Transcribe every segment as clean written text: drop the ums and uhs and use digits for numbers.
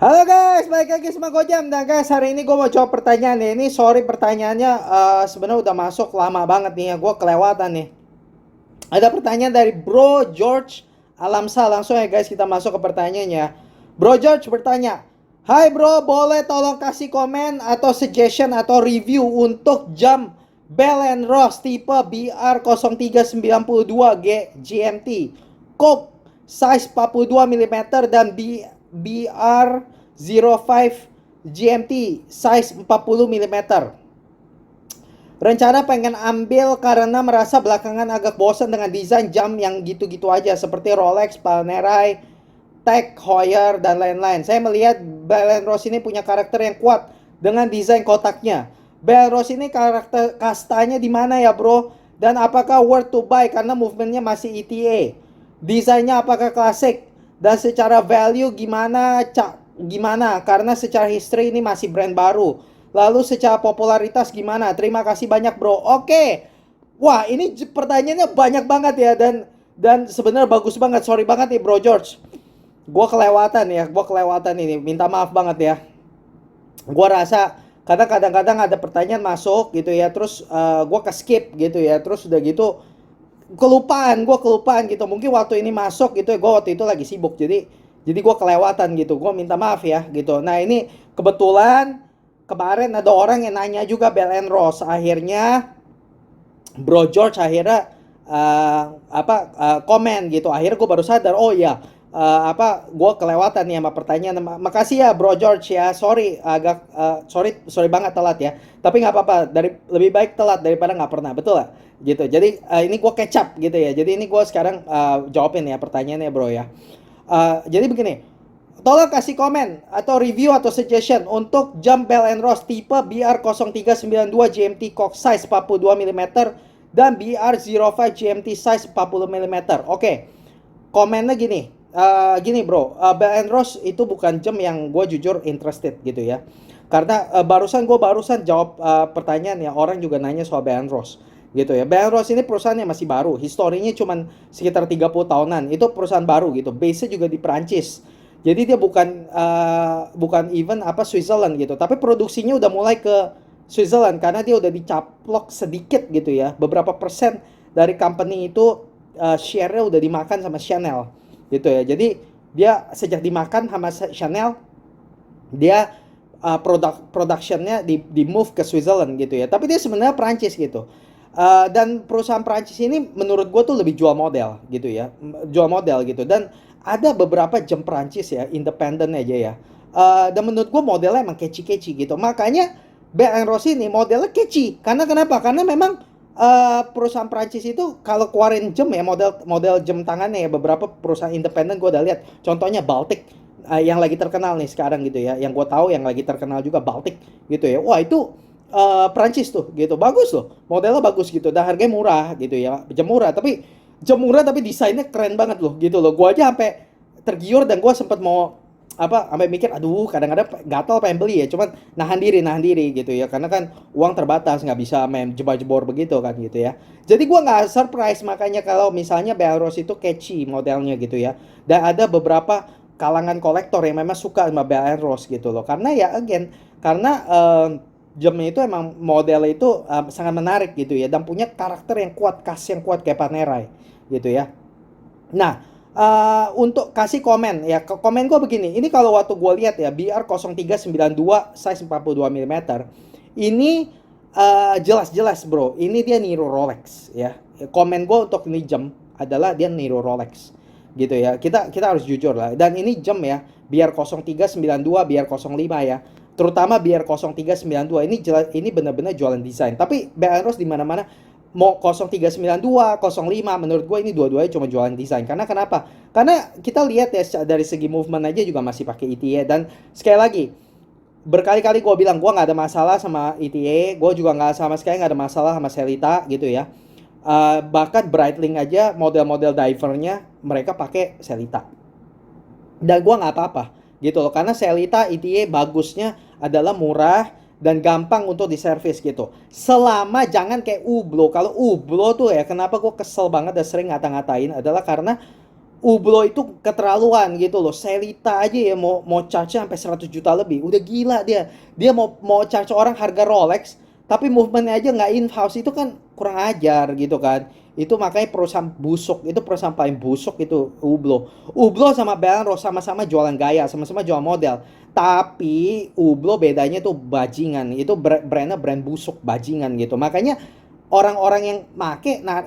Halo guys, balik lagi sama Gojam. Dan guys, hari ini gue mau jawab pertanyaan nih. Ini sorry pertanyaannya sebenarnya udah masuk lama banget nih ya. Gue kelewatan nih. Ada pertanyaan dari Bro George Alamsa. Langsung ya guys, kita masuk ke pertanyaannya. Bro George bertanya, hai bro, boleh tolong kasih komen atau suggestion atau review untuk jam Bell Ross tipe BR0392G GMT Coke size 42 mm dan BR05 GMT size 40 mm. Rencana pengen ambil karena merasa belakangan agak bosan dengan desain jam yang gitu-gitu aja seperti Rolex, Panerai, Tag Heuer dan lain-lain. Saya melihat Bell Ross ini punya karakter yang kuat dengan desain kotaknya. Bell Ross ini karakter kastanya di mana ya, bro? Dan apakah worth to buy karena movementnya masih ETA? Desainnya apakah klasik? Dan secara value gimana? Gimana? Karena secara history ini masih brand baru. Lalu secara popularitas gimana? Terima kasih banyak bro. Oke. Wah, ini pertanyaannya banyak banget ya, dan sebenarnya bagus banget. Sorry banget nih Bro George. Gua kelewatan ini. Minta maaf banget ya. Gua rasa kadang-kadang ada pertanyaan masuk gitu ya, terus gua ke skip gitu ya. Terus udah gitu gua kelupaan gitu. Mungkin waktu ini masuk gitu ya, gua waktu itu lagi sibuk. Jadi gua kelewatan gitu. Gua minta maaf ya gitu. Nah, ini kebetulan kemarin ada orang yang nanya juga Bell Ross. Akhirnya Bro George akhirnya komen gitu. Akhirnya gue baru sadar, oh iya, gue kelewatan nih sama pertanyaan. Makasih ya Bro George ya. Sorry agak sorry banget telat ya. Tapi nggak apa-apa. Lebih baik telat daripada nggak pernah, betul lah gitu. Jadi ini gue catch up gitu ya. Jadi ini gue sekarang jawabin ya pertanyaannya bro ya. Jadi begini. Tolong kasih komen atau review atau suggestion untuk jam Bell Ross tipe BR0392 GMT Coke size 42 mm dan BR05 GMT size 40 mm. Oke. Komennya gini. Gini bro, Bell Ross itu bukan jam yang gue jujur interested gitu ya. Karena gue barusan jawab pertanyaan ya, orang juga nanya soal Bell Ross gitu ya. Bell Ross ini perusahaan yang masih baru, historinya cuma sekitar 30 tahunan. Itu perusahaan baru gitu. Base-nya juga di Perancis. Jadi dia bukan even Switzerland gitu, tapi produksinya udah mulai ke Switzerland karena dia udah dicaplok sedikit gitu ya. Beberapa persen dari company itu share-nya udah dimakan sama Chanel gitu ya. Jadi dia sejak dimakan sama Chanel, dia productionnya di move ke Switzerland gitu ya. Tapi dia sebenarnya Prancis gitu. Dan perusahaan Prancis ini menurut gue tuh lebih jual model gitu ya, jual model gitu. Dan ada beberapa jam Prancis ya, independen aja ya. Dan menurut gue modelnya emang catchy gitu. Makanya Bell Ross ini modelnya catchy. Karena kenapa? Karena memang perusahaan Prancis itu kalau keluarin jam ya, model jam tangannya ya, beberapa perusahaan independen gue udah lihat. Contohnya Baltic yang lagi terkenal nih sekarang gitu ya. Yang gue tahu yang lagi terkenal juga Baltic gitu ya. Wah itu Prancis tuh gitu, bagus loh, modelnya bagus gitu, dan harganya murah gitu ya, jam murah tapi desainnya keren banget loh gitu loh. Gua aja sampai tergiur dan gua sempat mau sampai mikir aduh, kadang-kadang gatal pengen beli ya, cuman nahan diri gitu ya, karena kan uang terbatas, nggak bisa main jebor-jebor begitu kan gitu ya. Jadi gua nggak surprise makanya kalau misalnya Bell Ross itu catchy modelnya gitu ya, dan ada beberapa kalangan kolektor yang memang suka sama Bell Ross gitu loh, karena ya again karena jamnya itu emang modelnya itu sangat menarik gitu ya, dan punya karakter yang kuat, khas yang kuat kayak Panerai gitu ya. Nah, untuk kasih komen ya, komen gue begini. Ini kalau waktu gue lihat ya, BR0392 size 42 mm. Ini jelas-jelas bro, ini dia niru Rolex ya. Komen gue untuk ini jam adalah dia niru Rolex gitu ya. Kita harus jujur lah. Dan ini jam ya, biar 0392, biar 05 ya. Terutama biar 0392 ini benar-benar jualan desain. Tapi Bell Ross di mana-mana mau 0392, 05, menurut gue ini dua-duanya cuma jualan desain. Karena kenapa? Karena kita lihat ya dari segi movement aja juga masih pakai ETA. Dan sekali lagi, berkali-kali gue bilang gue nggak ada masalah sama ETA. Gue juga sama sekali nggak ada masalah sama Sellita gitu ya. Bahkan Breitling aja model-model divernya mereka pakai Sellita. Dan gue nggak apa-apa gitu loh, karena Sellita ETA bagusnya adalah murah dan gampang untuk diservis gitu. Selama jangan kayak Hublot. Kalau Hublot tuh ya, kenapa gue kesel banget dan sering ngata-ngatain adalah karena Hublot itu keterlaluan gitu loh. Selita aja ya mau charge sampai 100 juta lebih. Udah gila dia. Dia mau charge orang harga Rolex, tapi movementnya aja nggak in-house, itu kan kurang ajar gitu kan. Itu makanya perusahaan busuk, itu perusahaan paling busuk itu Hublot. Hublot sama Bell Rose sama-sama jualan gaya, sama-sama jual model. Tapi Hublot bedanya tuh bajingan. Itu brandnya brand busuk, bajingan gitu. Makanya orang-orang yang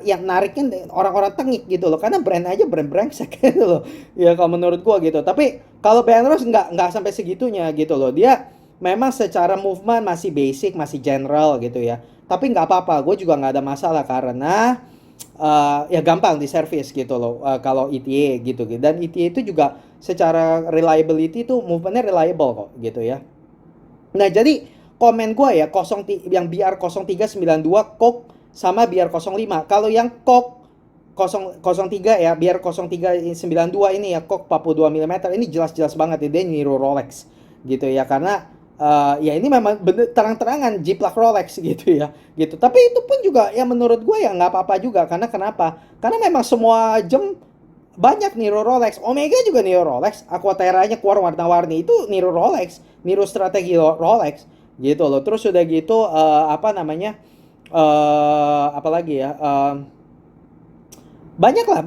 yang nariknya orang-orang tengik gitu loh, karena brand aja brand brengsek gitu loh ya kalau menurut gua gitu. Tapi kalau Benros nggak sampai segitunya gitu loh. Dia memang secara movement masih basic, masih general gitu ya, tapi nggak apa-apa, gue juga nggak ada masalah karena ya gampang di service gitu loh. Kalau ETA gitu. Dan ETA itu juga secara reliability tuh movementnya reliable kok gitu ya. Nah, jadi komen gue ya, yang BR0392 Coke sama BR05. Kalau yang Coke 003 ya, BR0392 ini ya, Coke 42 mm ini jelas-jelas banget ya, dia niru Rolex gitu ya. Karena ya ini memang bener terang-terangan jiplak Rolex gitu ya gitu. Tapi itu pun juga ya menurut gue ya nggak apa-apa juga. Karena kenapa? Karena memang semua jam banyak niru Rolex. Omega juga niru Rolex. Aquaterra-nya keluar warna-warni itu niru Rolex, niru strategi Rolex gitu loh. Terus udah gitu apa namanya? Apalagi ya? Banyak lah.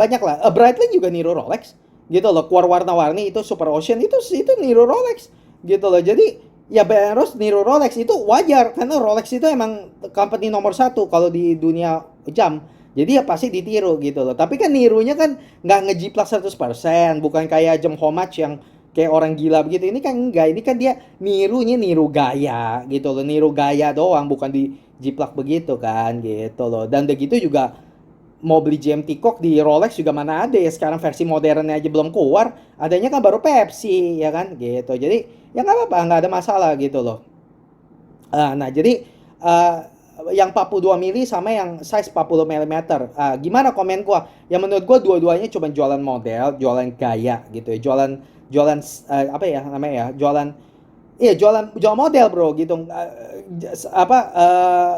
Breitling juga niru Rolex gitu loh. Keluar warna-warni itu Super Ocean itu niru Rolex gitu loh. Jadi ya Benros niru Rolex itu wajar karena Rolex itu emang company nomor satu kalau di dunia jam. Jadi ya pasti ditiru gitu loh. Tapi kan nirunya kan nggak ngejiplak 100%, bukan kayak jam Homage yang kayak orang gila begitu. Ini kan enggak, ini kan dia niru gaya gitu loh. Niru gaya doang, bukan dijiplak begitu kan gitu loh. Dan begitu juga mau beli GMT Coke di Rolex juga mana ada ya sekarang, versi modernnya aja belum keluar, adanya kan baru Pepsi ya kan gitu. Jadi ya nggak apa-apa, nggak ada masalah gitu loh. Nah jadi yang 42 mili sama yang size 40 mm. Gimana komen gua? Ya menurut gua dua-duanya cuma jualan model, jualan gaya gitu ya. Jualan apa ya namanya ya? Jualan model bro gitu.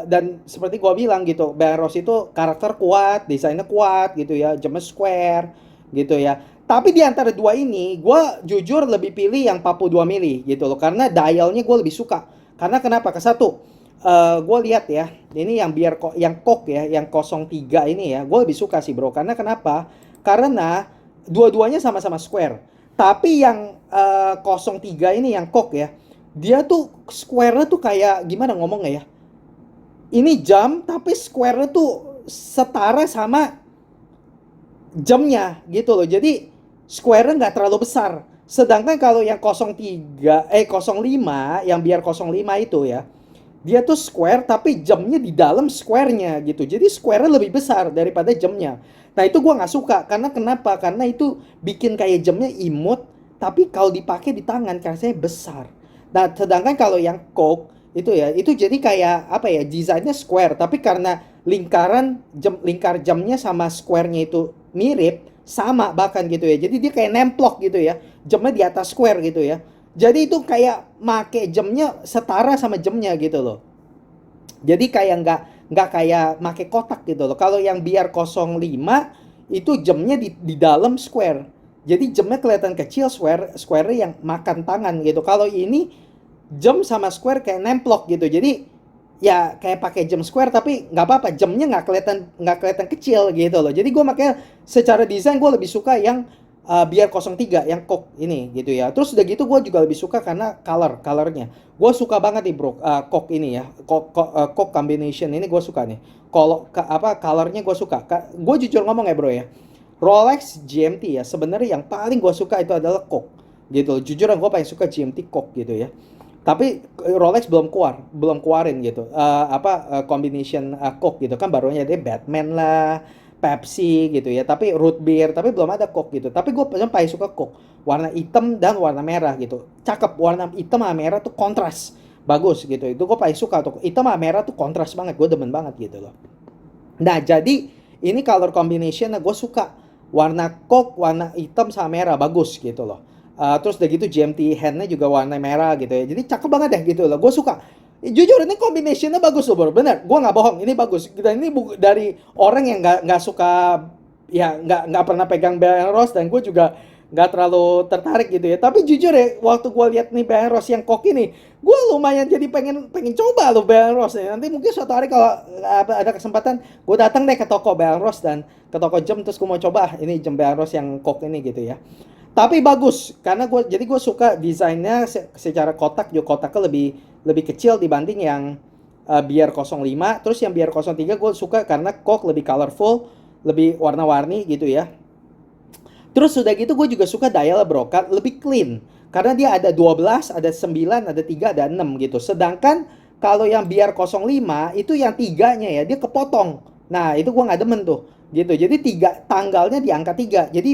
Dan seperti gua bilang gitu, Benros itu karakter kuat, desainnya kuat gitu ya, jamnya square gitu ya. Tapi di antara dua ini, gua jujur lebih pilih yang 42 mili gitu loh, karena dialnya gue lebih suka. Karena kenapa? Ke satu, gue lihat ya, ini yang Coke ya, yang 03 ini ya, gue lebih suka sih bro. Karena kenapa? Karena dua-duanya sama-sama square. Tapi yang 03 ini yang Coke ya, dia tuh square-nya tuh kayak gimana ngomongnya ya? Ini jam tapi square-nya tuh setara sama jamnya gitu loh. Jadi square-nya nggak terlalu besar. Sedangkan kalau yang 05 yang biar 05 itu ya, dia tuh square tapi jamnya di dalam square-nya gitu. Jadi square-nya lebih besar daripada jamnya. Nah itu gua nggak suka karena kenapa? Karena itu bikin kayak jamnya imut, tapi kalau dipakai di tangan rasanya besar. Nah sedangkan kalau yang Coke itu ya, itu jadi kayak apa ya, desainnya square tapi karena lingkar jamnya sama square-nya itu mirip, sama bahkan gitu ya. Jadi dia kayak nemplok gitu ya. Jamnya di atas square gitu ya. Jadi itu kayak make jamnya setara sama jamnya gitu loh. Jadi kayak nggak kayak make kotak gitu loh. Kalau yang biar 05 itu jamnya di dalam square. Jadi jamnya kelihatan kecil, square yang makan tangan gitu. Kalau ini jam sama square kayak nemplok gitu. Jadi ya kayak pakai jam square tapi nggak apa-apa, jamnya nggak kelihatan kecil gitu loh. Jadi gue makanya secara desain gue lebih suka yang biar 03 yang Coke ini gitu ya. Terus udah gitu gue juga lebih suka karena colornya. Gue suka banget nih bro, Coke ini ya, Coke combination ini gue suka nih. Kalau colornya gue suka. Gue jujur ngomong ya bro ya, Rolex GMT ya sebenarnya yang paling gue suka itu adalah Coke gitu. Jujur gue paling suka GMT Coke gitu ya. Tapi Rolex belum keluarin gitu. Combination Coke gitu kan, barunya dia Batman lah, Pepsi gitu ya. Tapi root beer, tapi belum ada Coke gitu. Tapi gue paling suka Coke. Warna hitam dan warna merah gitu. Cakep, warna hitam sama merah tuh kontras. Bagus gitu. Itu gue paling suka tuh. Hitam sama merah tuh kontras banget. Gue demen banget gitu loh. Nah, jadi ini color combination gue suka. Warna Coke, warna hitam sama merah bagus gitu loh. Terus udah gitu GMT handnya juga warna merah gitu ya. Jadi cakep banget deh gitu loh. Gue suka. Jujur ini combinationnya bagus loh bro. Bener. Gue nggak bohong. Ini bagus. Dan ini dari orang yang nggak suka ya nggak pernah pegang Bell Rose, dan gue juga nggak terlalu tertarik gitu ya. Tapi jujur ya, waktu gue lihat nih Bell Rose yang kok ini, gue lumayan jadi pengen pengen coba loh Bell Rose ya. Nanti mungkin suatu hari kalau ada kesempatan, gue datang deh ke toko Bell Rose dan ke toko jam, terus gue mau coba ini jam Bell Rose yang kok ini gitu ya. Tapi bagus karena gue suka desainnya secara kotak, juga kotaknya lebih lebih kecil dibanding yang biar 05. Terus yang biar 03 gue suka karena kok lebih colorful, lebih warna-warni gitu ya. Terus sudah gitu gue juga suka dial brokat lebih clean. Karena dia ada 12, ada 9, ada 3, ada 6 gitu. Sedangkan kalau yang biar 05 itu yang tiganya ya dia kepotong. Nah, itu gue nggak demen tuh. Gitu. Jadi tanggalnya di angka 3. Jadi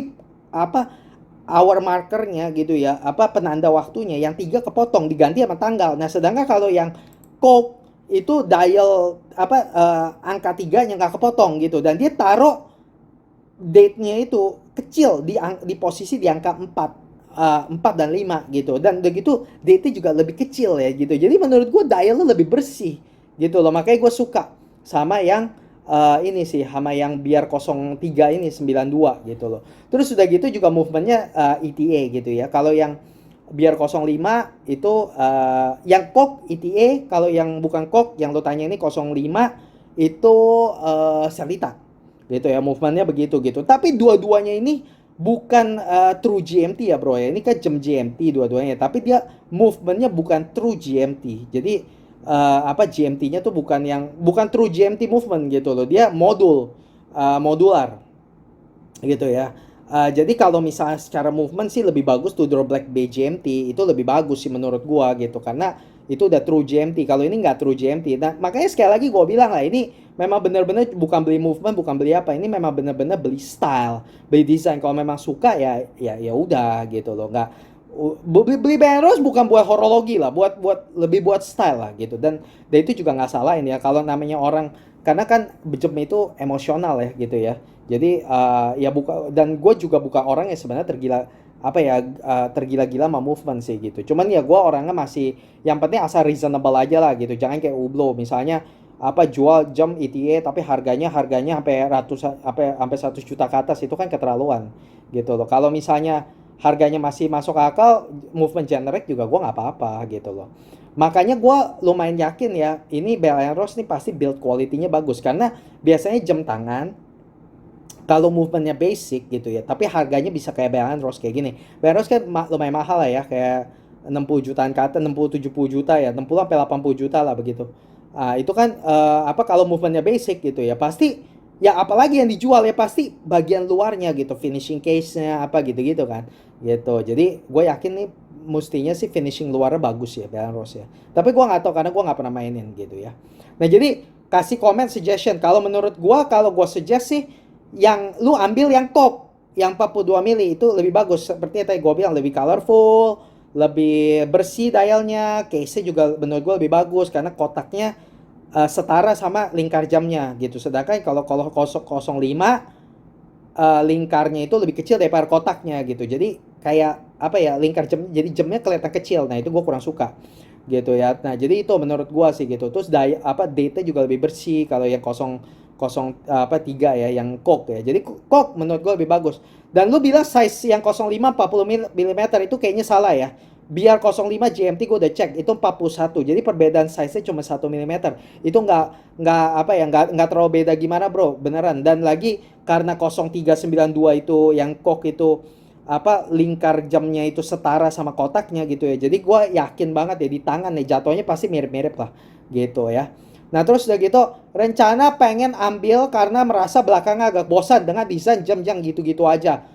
apa hour markernya gitu ya, apa penanda waktunya yang 3 kepotong diganti sama tanggal. Nah, sedangkan kalau yang Coke itu dial apa angka 3-nya nggak kepotong gitu, dan dia taruh date-nya itu kecil di posisi di angka 4, 4 dan 5 gitu. Dan udah gitu date-nya juga lebih kecil ya gitu. Jadi menurut gue dialnya lebih bersih gitu loh. Makanya gue suka sama yang ini sih, sama yang biar 03 ini 92 gitu loh. Terus udah gitu juga movementnya ETA gitu ya. Kalau yang biar 05 itu yang kok ETA, kalau yang bukan kok yang lo tanya ini 05 itu Selita gitu ya, movementnya begitu gitu. Tapi dua-duanya ini bukan true GMT ya bro ya, ini kan jam GMT dua-duanya, tapi dia movementnya bukan true GMT. Jadi apa GMT-nya tuh bukan true GMT movement gitu loh, dia modular gitu ya. Jadi kalau misalnya secara movement sih lebih bagus tuh Draw Black Bay GMT, itu lebih bagus sih menurut gua gitu, karena itu udah true GMT. Kalau ini nggak true GMT, nah makanya sekali lagi gua bilang lah, ini memang bener-bener bukan beli movement, bukan beli apa, ini memang bener-bener beli style, beli desain. Kalau memang suka ya udah gitu loh, nggak beli Benros bukan buat horologi lah, lebih buat style lah gitu. Dan itu juga nggak salahin ya kalau namanya orang, karena kan jam itu emosional ya gitu ya. Jadi ya dan gue juga bukan orang yang sebenarnya tergila-gila sama movement sih gitu. Cuman ya gue orangnya masih yang penting asal reasonable aja lah gitu. Jangan kayak Ublo misalnya apa jual jam ETA tapi harganya sampai sampai 100 juta ke atas, itu kan keterlaluan gitu loh. Kalau misalnya harganya masih masuk akal, movement generate juga gue nggak apa-apa gitu loh. Makanya gue lumayan yakin ya, ini Bell & Ross nih pasti build quality-nya bagus, karena biasanya jam tangan kalau movementnya basic gitu ya, tapi harganya bisa kayak Bell & Ross kayak gini. Bell & Ross kan lumayan mahal lah ya, kayak 60 jutaan ke atas, 60-70 juta ya, 60 sampai 80 juta lah begitu. Itu kan apa kalau movementnya basic gitu ya, pasti ya apalagi yang dijual ya pasti bagian luarnya gitu, finishing case-nya apa gitu-gitu kan. Gitu. Jadi gue yakin nih mestinya sih finishing luarnya bagus ya Bell & Ross ya. Tapi gue nggak tahu karena gue nggak pernah mainin gitu ya. Nah jadi kasih comment suggestion. Kalau menurut gue, kalau gue suggest sih yang lu ambil yang top, yang 42 mili itu lebih bagus. Seperti yang tadi gue bilang, lebih colorful, lebih bersih dialnya, case-nya juga menurut gue lebih bagus karena kotaknya setara sama lingkar jamnya gitu. Sedangkan kalau 05 lingkarnya itu lebih kecil daripada kotaknya gitu. Jadi kayak apa ya, lingkar jam jadi jamnya kelihatan kecil. Nah, itu gue kurang suka gitu ya. Nah, jadi itu menurut gue sih gitu. Terus date-nya juga lebih bersih kalau yang 03 ya, yang Coke ya. Jadi Coke menurut gue lebih bagus. Dan lu bilang size yang 05 40 mm itu kayaknya salah ya. Biar 05 GMT gue udah cek itu 41. Jadi perbedaan size-nya cuma 1 mm. Itu nggak apa ya, nggak terlalu beda gimana bro, beneran. Dan lagi karena 0392 itu yang Coke itu apa lingkar jamnya itu setara sama kotaknya gitu ya. Jadi gue yakin banget ya di tangan nih jatuhnya pasti mirip-mirip lah gitu ya. Nah terus udah gitu rencana pengen ambil karena merasa belakangnya agak bosan dengan desain jam yang gitu-gitu aja.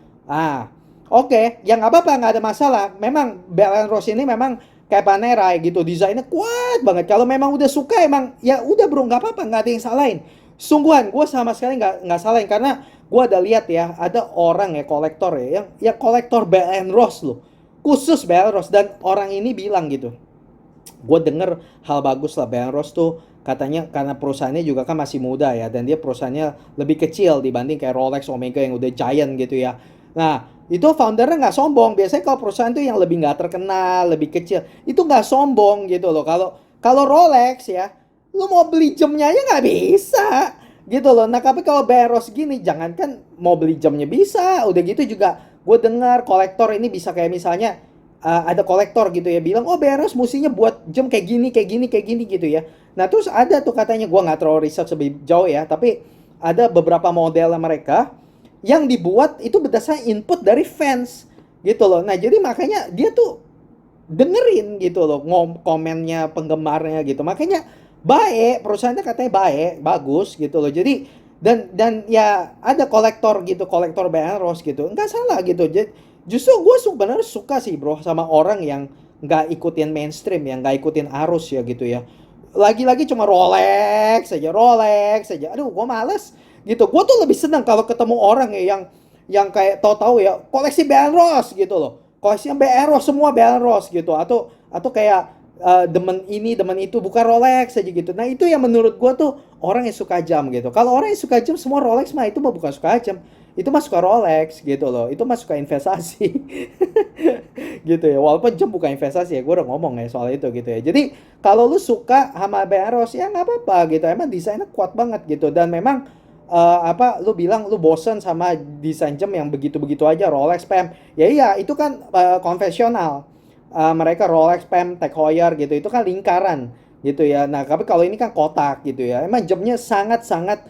Oke, ya nggak apa-apa, nggak ada masalah. Memang Bell & Ross ini memang kayak Panerai gitu, desainnya kuat banget. Kalau memang udah suka emang ya udah bro, nggak apa-apa, nggak ada yang salahin. Sungguhan, gue sama sekali nggak salahin karena gue ada lihat ya, ada orang ya kolektor ya, yang kolektor Bell & Ross loh, khusus Bell & Ross, dan orang ini bilang gitu. Gue denger hal bagus lah, Bell & Ross tuh katanya karena perusahaannya juga kan masih muda ya, dan dia perusahaannya lebih kecil dibanding kayak Rolex, Omega yang udah giant gitu ya. Nah itu foundernya nggak sombong. Biasanya kalau perusahaan tuh yang lebih nggak terkenal, lebih kecil, itu nggak sombong gitu loh. Kalau Rolex ya, lu mau beli jamnya aja nggak bisa gitu loh. Nah tapi kalau Beros gini, jangankan mau beli jamnya bisa, udah gitu juga gue dengar kolektor ini bisa kayak misalnya ada kolektor gitu ya bilang, oh Beros musinya buat jam kayak gini, kayak gini, kayak gini gitu ya. Nah terus ada tuh katanya, gue nggak terlalu research lebih jauh ya, tapi ada beberapa model mereka yang dibuat itu berdasarkan input dari fans gitu loh. Nah jadi makanya dia tuh dengerin gitu loh komennya penggemarnya gitu, makanya baik perusahaannya, katanya baik bagus gitu loh. Jadi dan ya ada kolektor gitu, kolektor Rose gitu, nggak salah gitu. Jadi justru gue sebenarnya suka sih bro sama orang yang nggak ikutin mainstream, yang nggak ikutin arus ya gitu ya. Lagi-lagi cuma Rolex saja, Rolex saja, aduh gue males gitu. Gue tuh lebih senang kalau ketemu orang ya yang kayak tahu-tahu ya koleksi Rose gitu loh, koleksinya Rose semua Rose gitu, atau kayak demen ini demen itu, bukan Rolex aja gitu. Nah itu yang menurut gue tuh orang yang suka jam gitu. Kalau orang yang suka jam semua Rolex mah itu mah bukan suka jam, itu mah suka Rolex gitu loh, itu mah suka investasi. Gitu ya, walaupun jam bukan investasi ya, gue udah ngomong ya soal itu gitu ya. Jadi kalau lu suka sama Rose ya nggak apa-apa gitu, emang desainnya kuat banget gitu. Dan memang lu bilang lu bosen sama desain jam yang begitu-begitu aja, Rolex, Pam. Ya iya, itu kan konvensional. Mereka Rolex, Pam, Tag Heuer gitu, itu kan lingkaran gitu ya. Nah, tapi kalau ini kan kotak gitu ya. Emang jamnya sangat-sangat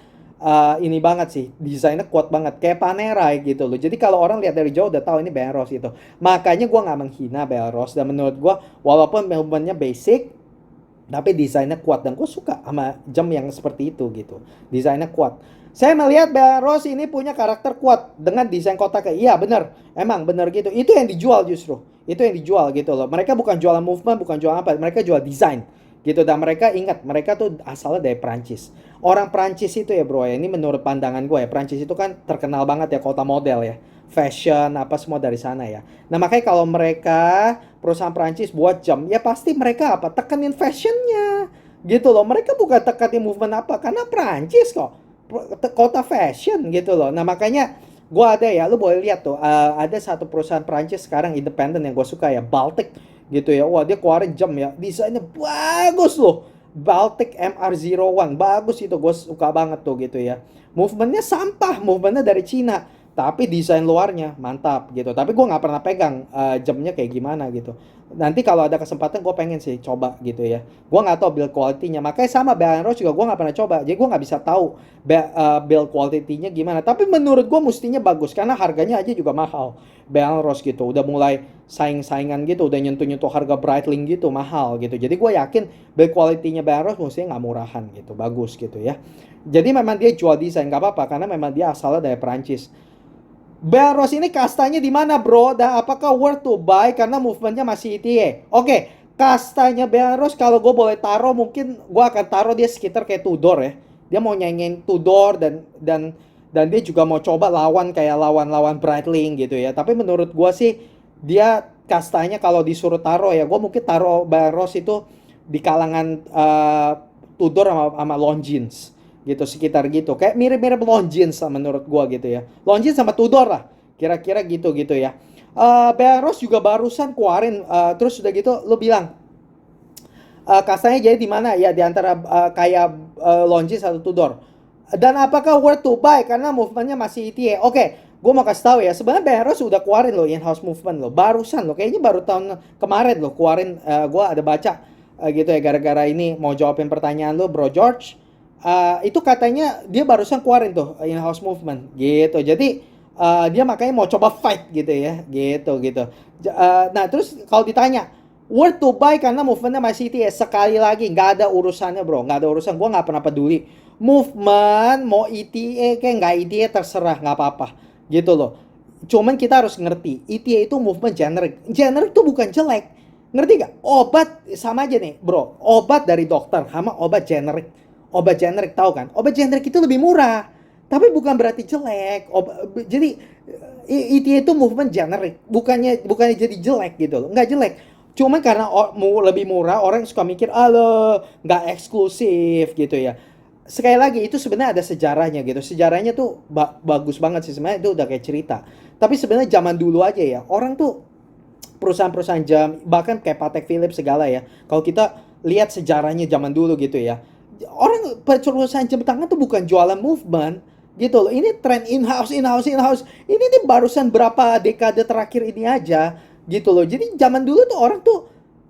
ini banget sih, desainnya kuat banget, kayak Panerai gitu loh. Jadi kalau orang lihat dari jauh udah tahu ini Belros gitu. Makanya gua nggak menghina Belros, dan menurut gua walaupun movementnya basic, tapi desainnya kuat, dan gue suka sama jam yang seperti itu gitu, desainnya kuat. Saya melihat Belros ini punya karakter kuat dengan desain kotaknya. Iya bener, emang bener gitu, itu yang dijual justru, itu yang dijual gitu loh. Mereka bukan jualan movement, bukan jualan apa, mereka jual desain gitu. Dan mereka ingat, mereka tuh asalnya dari Prancis. Orang Prancis itu ya bro ya, ini menurut pandangan gue ya, Prancis itu kan terkenal banget ya kota model ya, fashion apa semua dari sana ya. Nah makanya kalau mereka perusahaan Prancis buat jam, ya pasti mereka apa, tekenin fashionnya gitu loh. Mereka bukan tekenin movement apa, karena Prancis kok kota fashion gitu loh. Nah makanya gue ada ya, lu boleh lihat tuh, ada satu perusahaan Prancis sekarang independen yang gue suka ya, Baltic gitu ya. Wah dia keluarin jam ya, desainnya bagus loh, Baltic MR01 bagus itu, gue suka banget tuh gitu ya. Movementnya sampah, movementnya dari Cina, tapi desain luarnya mantap gitu. Tapi gue nggak pernah pegang jamnya kayak gimana gitu. Nanti kalau ada kesempatan gue pengen sih coba gitu ya. Gue nggak tahu build quality-nya, makanya sama Bell Rose juga gue nggak pernah coba, jadi gue nggak bisa tahu build quality-nya gimana. Tapi menurut gue mestinya bagus, karena harganya aja juga mahal Bell Rose gitu, udah mulai saing-saingan gitu, udah nyentuh-nyentuh harga Breitling gitu, mahal gitu. Jadi gue yakin build quality-nya Bell Rose mestinya nggak murahan gitu, bagus gitu ya. Jadi memang dia jual desain, nggak apa-apa, karena memang dia asalnya dari Perancis. Belros ini kastanya di mana bro? Dan apakah worth to buy karena movementnya masih ETA? Oke, kastanya Belros kalau gue boleh taruh, mungkin gue akan taruh dia sekitar kayak Tudor ya. Dia mau nyanyiin Tudor, dan dia juga mau coba lawan kayak lawan Breitling gitu ya. Tapi menurut gue sih dia kastanya kalau disuruh taruh ya, gue mungkin taruh Belros itu di kalangan Tudor sama Longines gitu, sekitar gitu, kayak mirip-mirip Longines menurut gua gitu ya, Longines sama Tudor lah kira-kira gitu gitu ya. Belros juga barusan keluarin, terus udah gitu lu bilang kastanya jadi di mana ya, di antara kayak Longines atau Tudor. Dan apakah worth to buy karena movementnya masih ETA? Oke, gue mau kasih tahu ya, sebenarnya Belros udah keluarin loh in-house movement loh, barusan loh, kayaknya baru tahun kemarin loh keluarin. Gue ada baca gitu ya, gara-gara ini mau jawabin pertanyaan lo Bro George. Itu katanya dia barusan keluarin tuh in-house movement gitu. Jadi dia makanya mau coba fight gitu ya, gitu. Nah terus kalau ditanya worth to buy karena movementnya masih ETA, sekali lagi nggak ada urusannya bro, nggak ada urusan. Gue nggak pernah peduli movement mau ETA kayak nggak ETA, terserah, nggak apa-apa gitu loh. Cuman kita harus ngerti ETA itu movement generic. Generic tuh bukan jelek, ngerti gak? Obat sama aja nih bro, obat dari dokter sama obat generic. Obat generic tahu kan? Obat generic itu lebih murah, tapi bukan berarti jelek. Jadi ETA itu movement generic, bukannya jadi jelek gitu loh, nggak jelek. Cuman karena lebih murah, orang suka mikir, alo nggak eksklusif gitu ya. Sekali lagi itu sebenarnya ada sejarahnya gitu. Sejarahnya tuh bagus banget sih sebenarnya, itu udah kayak cerita. Tapi sebenarnya zaman dulu aja ya, orang tuh perusahaan-perusahaan jam, bahkan kayak Patek Philippe segala ya. Kalau kita lihat sejarahnya zaman dulu gitu ya, Orang perusahaan jam tangan tuh bukan jualan movement gitu loh. Ini tren in-house, in-house, in-house. Ini nih barusan berapa dekade terakhir ini aja gitu loh. Jadi zaman dulu tuh orang tuh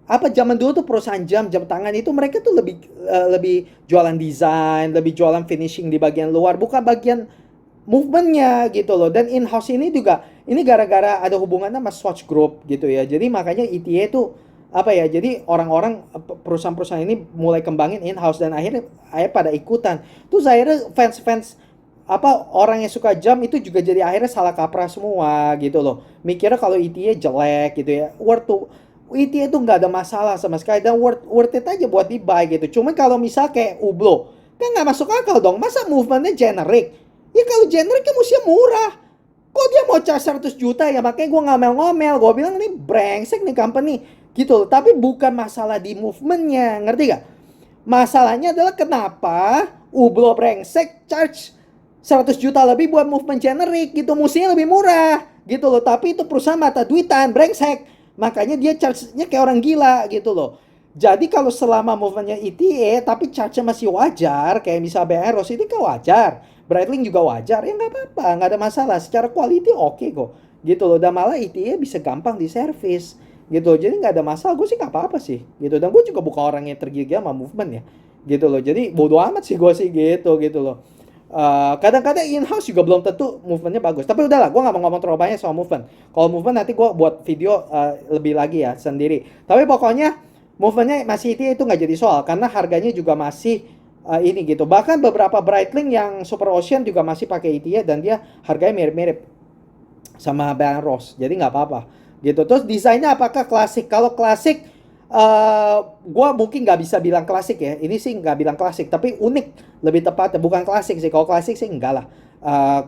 zaman dulu tuh perusahaan jam tangan itu mereka tuh lebih jualan desain, lebih jualan finishing di bagian luar, bukan bagian movementnya gitu loh. Dan in-house ini juga ini gara-gara ada hubungannya sama Swatch Group gitu ya. Jadi makanya ETA tuh jadi orang-orang perusahaan-perusahaan ini mulai kembangin in-house dan akhirnya pada ikutan. Terus akhirnya fans-fans orang yang suka jam itu juga jadi akhirnya salah kaprah semua gitu loh. Mikirnya kalau ETA jelek gitu ya. ETA itu nggak ada masalah sama sekali dan worth it aja buat di buy gitu. Cuman kalau misal kayak Hublot kan nggak masuk akal dong. Masa movementnya generic? Ya kalau generic kan mesti murah. Kok dia mau charge 100 juta ya? Makanya gue ngomel-ngomel. Gue bilang ini brengsek nih company. Gitu loh. Tapi bukan masalah di movementnya. Ngerti gak? Masalahnya adalah kenapa Hublot brengsek charge 100 juta lebih buat movement generic gitu. Mestinya lebih murah. Gitu loh. Tapi itu perusahaan mata duitan. Brengsek. Makanya dia charge-nya kayak orang gila gitu loh. Jadi kalau selama movementnya ETA tapi charge-nya masih wajar, kayak misal BR Rose itu kan wajar, Breitling juga wajar, ya nggak apa-apa, nggak ada masalah. Secara quality oke kok, gitu loh. Dan malah ETA bisa gampang di service, gitu. Jadi nggak ada masalah, gue sih nggak apa-apa sih, gitu. Dan gue juga bukan orang yang tergila sama movement ya, gitu loh. Jadi bodo amat sih gue sih gitu loh. Kadang-kadang in-house juga belum tentu movementnya bagus. Tapi udahlah, gue nggak mau ngomong terlalu banyak soal movement. Kalau movement nanti gue buat video lebih lagi ya sendiri. Tapi pokoknya movementnya masih itu nggak jadi soal karena harganya juga masih ini gitu. Bahkan beberapa Breitling yang Super Ocean juga masih pakai ETA dan dia harganya mirip-mirip sama Bang Ross. Jadi nggak apa-apa gitu. Terus desainnya apakah klasik? Kalau klasik gue mungkin nggak bisa bilang klasik ya. Ini sih nggak bilang klasik, tapi unik lebih tepatnya. Bukan klasik sih. Kalau klasik sih enggak lah.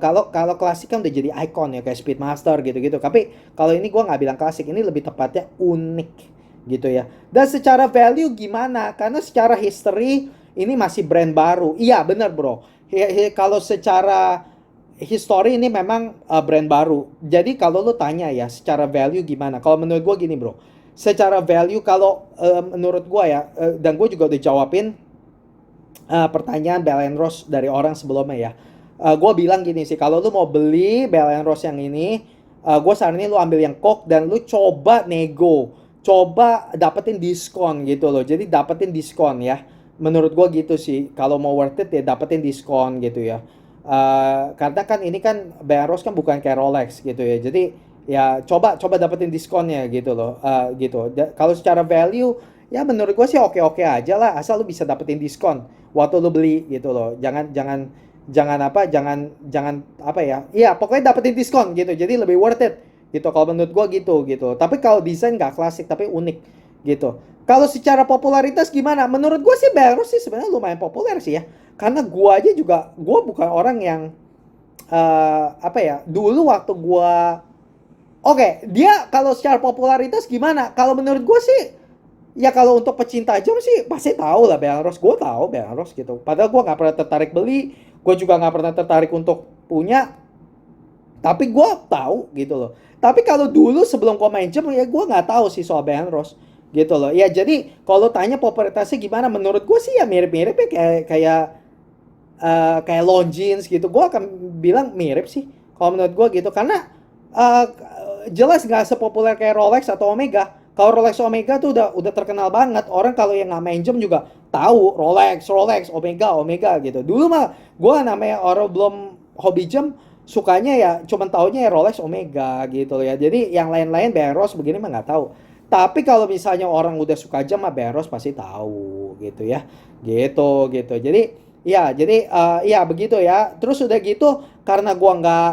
Kalau klasik kan udah jadi icon ya kayak Speedmaster gitu-gitu. Tapi kalau ini gue nggak bilang klasik. Ini lebih tepatnya unik gitu ya. Dan secara value gimana? Karena secara history ini masih brand baru. Iya bener bro. Kalau secara history ini memang brand baru. Jadi kalau lu tanya ya secara value gimana? Kalau menurut gue gini bro, secara value kalau menurut gue ya, dan gue juga udah jawabin pertanyaan Bell Ross dari orang sebelumnya ya. Gue bilang gini sih, kalau lu mau beli Bell Ross yang ini, gue saranin lu ambil yang Coke dan lu coba nego, coba dapetin diskon gitu loh. Jadi dapetin diskon ya. Menurut gue gitu sih, kalau mau worth it ya dapetin diskon gitu ya. Karena kan ini kan Bell Ross kan bukan kayak Rolex gitu ya. Jadi ya coba dapetin diskonnya gitu loh. Gitu. Kalau secara value ya menurut gue sih oke-oke aja lah asal lu bisa dapetin diskon waktu lu beli gitu loh. Iya pokoknya dapetin diskon gitu, jadi lebih worth it gitu kalau menurut gue gitu. Tapi kalau desain nggak klasik tapi unik gitu. Kalau secara popularitas gimana? Menurut gue sih Belarus sih sebenarnya lumayan populer sih ya, karena gue aja juga gue bukan orang yang dulu waktu gue dia kalau secara popularitas gimana? Kalau menurut gue sih ya kalau untuk pecinta jam sih pasti tahu lah Bang Ros. Gue tahu Bang Ros gitu. Padahal gue nggak pernah tertarik beli, gue juga nggak pernah tertarik untuk punya. Tapi gue tahu gitu loh. Tapi kalau dulu sebelum gue main jam ya gue nggak tahu sih soal Bang Ros gitu loh. Ya jadi kalau tanya popularitasnya gimana, menurut gue sih ya mirip-mirip ya kayak Longines gitu. Gue akan bilang mirip sih kalau menurut gue gitu, karena jelas nggak sepopuler kayak Rolex atau Omega. Kalau Rolex Omega tuh udah terkenal banget. Orang kalau yang nggak main jam juga tahu Rolex, Omega gitu. Dulu mah gue namanya orang belum hobi jam, sukanya ya cuman taunya ya Rolex Omega gitu ya. Jadi yang lain-lain Beros begini mah nggak tahu. Tapi kalau misalnya orang udah suka jam mah Beros pasti tahu gitu ya. Gitu. Jadi begitu ya. Terus udah gitu karena gua nggak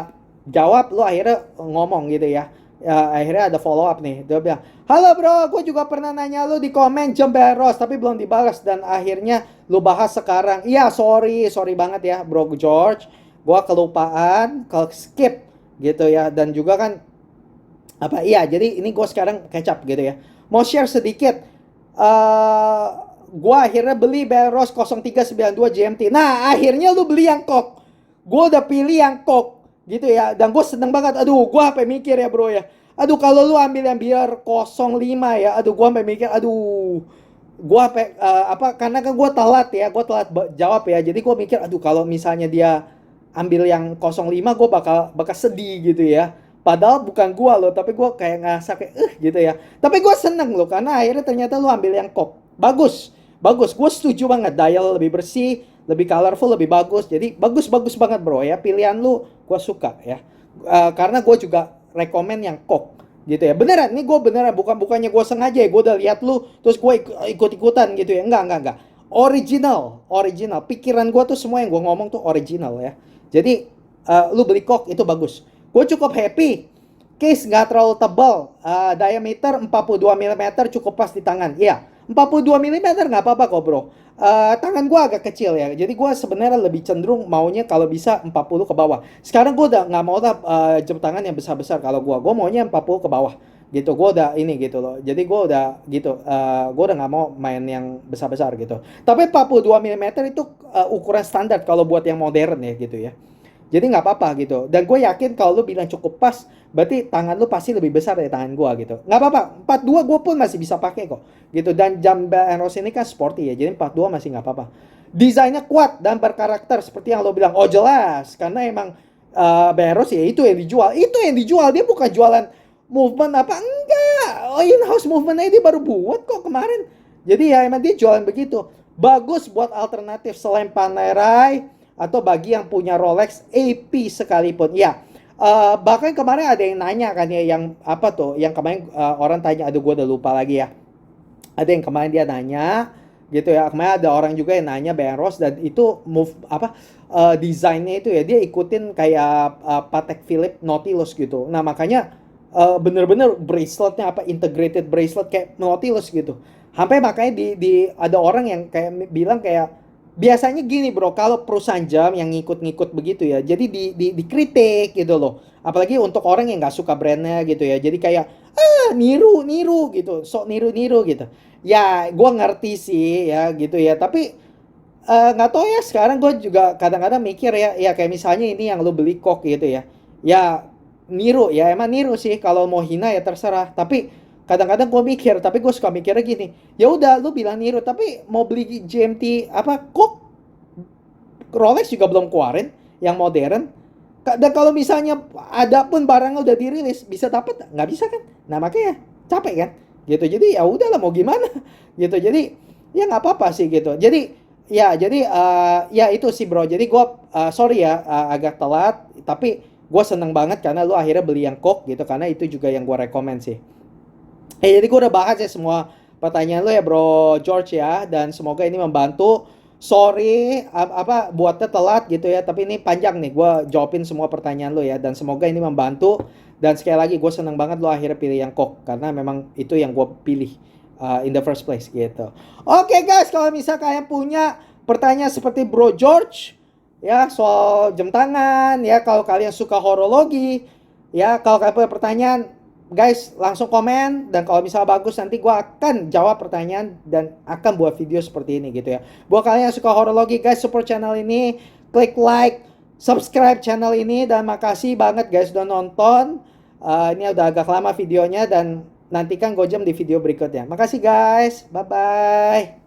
jawab, lu akhirnya ngomong gitu ya. Akhirnya ada follow up nih. Dia bilang, halo bro, gue juga pernah nanya lu di komen jam Beros tapi belum dibalas dan akhirnya lu bahas sekarang. Iya sorry banget ya bro George, gue kelupaan, skip gitu ya. Dan juga kan jadi ini gue sekarang catch up gitu ya. Mau share sedikit, gue akhirnya beli Beros 0392 GMT. Nah akhirnya lu beli yang kok, gue udah pilih yang kok gitu ya, dan gue seneng banget. Aduh gue sampai mikir ya bro ya, aduh kalau lu ambil yang biar 05 ya, aduh gue sampai mikir, aduh karena kan gue telat ya, gue telat jawab ya, jadi gue mikir aduh kalau misalnya dia ambil yang 05 gue bakal bakal sedih gitu ya, padahal bukan gue loh, tapi gue kayak ngerasa kayak gitu ya, tapi gue seneng loh karena akhirnya ternyata lu ambil yang kok bagus, bagus, gue setuju banget, dial lebih bersih, lebih colorful, lebih bagus, jadi bagus bagus banget bro ya, pilihan lu gue suka ya. Karena gue juga rekomen yang kok gitu ya, beneran nih, gue beneran bukannya gue sengaja ya, gue udah lihat lu terus gue ikut-ikutan gitu ya, enggak, original, original, pikiran gue tuh semua yang gue ngomong tuh original ya. Jadi lu beli kok itu bagus, gue cukup happy, case nggak terlalu tebal, diameter 42 mm cukup pas di tangan, iya 42 mm nggak apa-apa kok bro. Tangan gue agak kecil ya, jadi gue sebenarnya lebih cenderung maunya kalau bisa 40 ke bawah. Sekarang gue udah nggak mau lah jam tangan yang besar-besar, kalau gue maunya 40 ke bawah gitu. Gue udah ini gitu loh, jadi gue udah gitu, gue udah nggak mau main yang besar-besar gitu. Tapi 42 mm itu ukuran standar kalau buat yang modern ya gitu ya. Jadi nggak apa-apa gitu. Dan gue yakin kalau lu bilang cukup pas, berarti tangan lu pasti lebih besar dari tangan gue gitu. Nggak apa-apa. 42 gue pun masih bisa pakai kok. Gitu. Dan jam Bang Rose ini kan sporty ya. Jadi 42 masih nggak apa-apa. Desainnya kuat dan berkarakter seperti yang lo bilang. Oh jelas. Karena emang Bang Rose ya itu yang dijual. Itu yang dijual. Dia bukan jualan movement apa. Enggak. Oh in-house movement aja dia baru buat kok kemarin. Jadi ya emang dia jualan begitu. Bagus buat alternatif selain Panerai atau bagi yang punya Rolex AP sekalipun. Ya, bahkan kemarin ada yang nanya kan ya, yang apa tuh, yang kemarin orang tanya, aduh gue udah lupa lagi ya. Ada yang kemarin dia nanya gitu ya, kemarin ada orang juga yang nanya Bang Ross, dan itu move apa desainnya itu ya dia ikutin kayak Patek Philippe Nautilus gitu. Nah makanya bener-bener braceletnya apa integrated bracelet kayak Nautilus gitu. Sampai makanya di ada orang yang kayak bilang kayak biasanya gini bro, kalau perusahaan jam yang ngikut-ngikut begitu ya, jadi dikritik gitu loh. Apalagi untuk orang yang nggak suka brandnya gitu ya. Jadi kayak niru gitu, sok niru gitu. Ya, gua ngerti sih ya gitu ya. Tapi nggak tahu ya, sekarang gue juga kadang-kadang mikir ya, ya kayak misalnya ini yang lu beli kok gitu ya. Ya niru ya, emang niru sih. Kalau mau hina ya terserah. Tapi kadang-kadang gue mikir, tapi gue suka mikirnya gini. Ya udah, lu bilang niru, tapi mau beli GMT apa kok Rolex juga belum keluarin yang modern. Dan kalau misalnya ada pun barangnya udah dirilis, bisa dapat nggak bisa kan? Nah makanya capek kan, gitu. Jadi ya udahlah mau gimana, gitu. Jadi ya nggak apa-apa sih gitu. Jadi ya itu sih bro. Jadi gue sorry ya agak telat, tapi gue seneng banget karena lu akhirnya beli yang kok gitu, karena itu juga yang gue rekomend sih. Jadi gue udah bahas ya semua pertanyaan lo ya bro George ya, dan semoga ini membantu. Sorry apa buatnya telat gitu ya, tapi ini panjang nih gue jawabin semua pertanyaan lo ya, dan semoga ini membantu. Dan sekali lagi gue seneng banget lo akhirnya pilih yang kok, karena memang itu yang gue pilih in the first place gitu. Oke guys, kalau misal kalian punya pertanyaan seperti bro George ya soal jam tangan ya, kalau kalian suka horologi ya, kalau kalian punya pertanyaan guys langsung komen, dan kalau misalnya bagus nanti gue akan jawab pertanyaan dan akan buat video seperti ini gitu ya. Buat kalian yang suka horologi guys, support channel ini, klik like, subscribe channel ini, dan makasih banget guys udah nonton. Ini udah agak lama videonya, dan nantikan Gojam di video berikutnya. Makasih guys, bye bye.